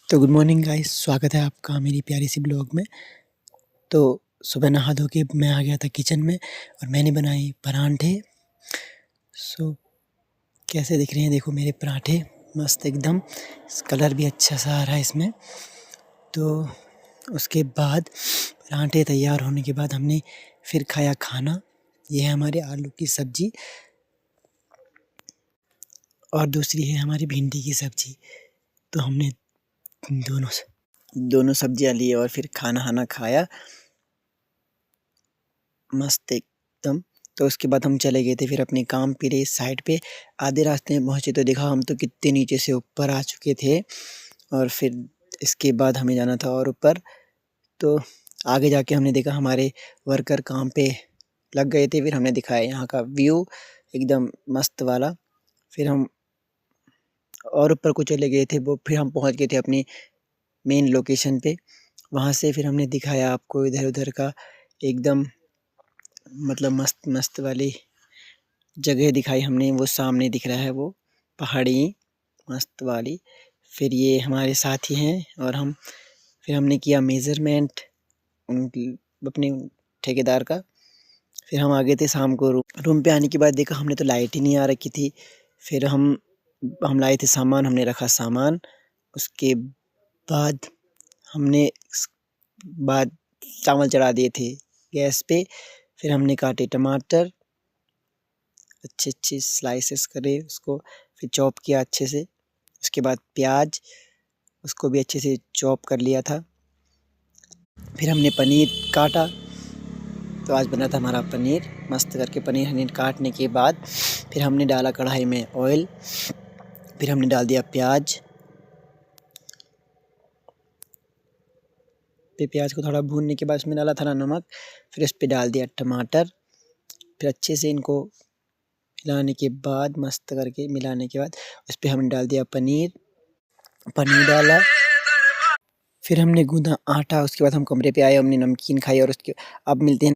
तो good morning guys, स्वागत है आपका मेरी प्यारी सी ब्लॉग में। तो सुबह नहा धो के मैं आ गया था किचन में और मैंने बनाए परांठे। सो कैसे दिख रहे हैं देखो मेरे पराठे, मस्त एकदम। कलर भी अच्छा सा आ रहा है इसमें। तो उसके बाद परांठे तैयार होने के बाद हमने फिर खाया खाना। ये है हमारे आलू की सब्जी और दूसरी है हमारी भिंडी की सब्जी। तो हमने दोनों सब्जियां ली और फिर खाना खाया मस्त एकदम। तो उसके बाद हम चले गए थे फिर अपने काम पे रे साइड पे। आधे रास्ते में पहुँचे तो देखा हम तो कितने नीचे से ऊपर आ चुके थे और फिर इसके बाद हमें जाना था और ऊपर। तो आगे जाके हमने देखा हमारे वर्कर काम पे लग गए थे। फिर हमने दिखाया यहाँ का व्यू एकदम मस्त वाला। फिर हम और ऊपर को चले गए थे, वो फिर हम पहुँच गए थे अपनी मेन लोकेशन पे। वहाँ से फिर हमने दिखाया आपको इधर-उधर का एकदम मतलब मस्त वाली जगह दिखाई हमने। वो सामने दिख रहा है वो पहाड़ी मस्त वाली। फिर ये हमारे साथी हैं और फिर हमने किया मेज़रमेंट उनकी अपने ठेकेदार का। फिर हम आ गए थे शाम को रूम पे आने के बाद देखा हमने तो लाइट ही नहीं आ रखी थी। फिर हम लाए थे सामान, हमने रखा सामान। उसके बाद हमने बाद चावल चढ़ा दिए थे गैस पे। फिर हमने काटे टमाटर, अच्छे स्लाइसेस करे उसको, फिर चॉप किया अच्छे से। उसके बाद प्याज, उसको भी अच्छे से चॉप कर लिया था। फिर हमने पनीर काटा। तो आज बना था हमारा पनीर मस्त करके। पनीर काटने के बाद फिर हमने डाला कढ़ाई में ऑयल। फिर हमने डाल दिया प्याज। फिर प्याज को थोड़ा भूनने के बाद उसमें डाला था नमक। फिर इस पे डाल दिया टमाटर। फिर अच्छे से इनको मिलाने के बाद उस पे हमने डाल दिया पनीर डाला। फिर हमने गूँधा आटा। उसके बाद हम कमरे पे आए, हमने नमकीन खाई और अब मिलते हैं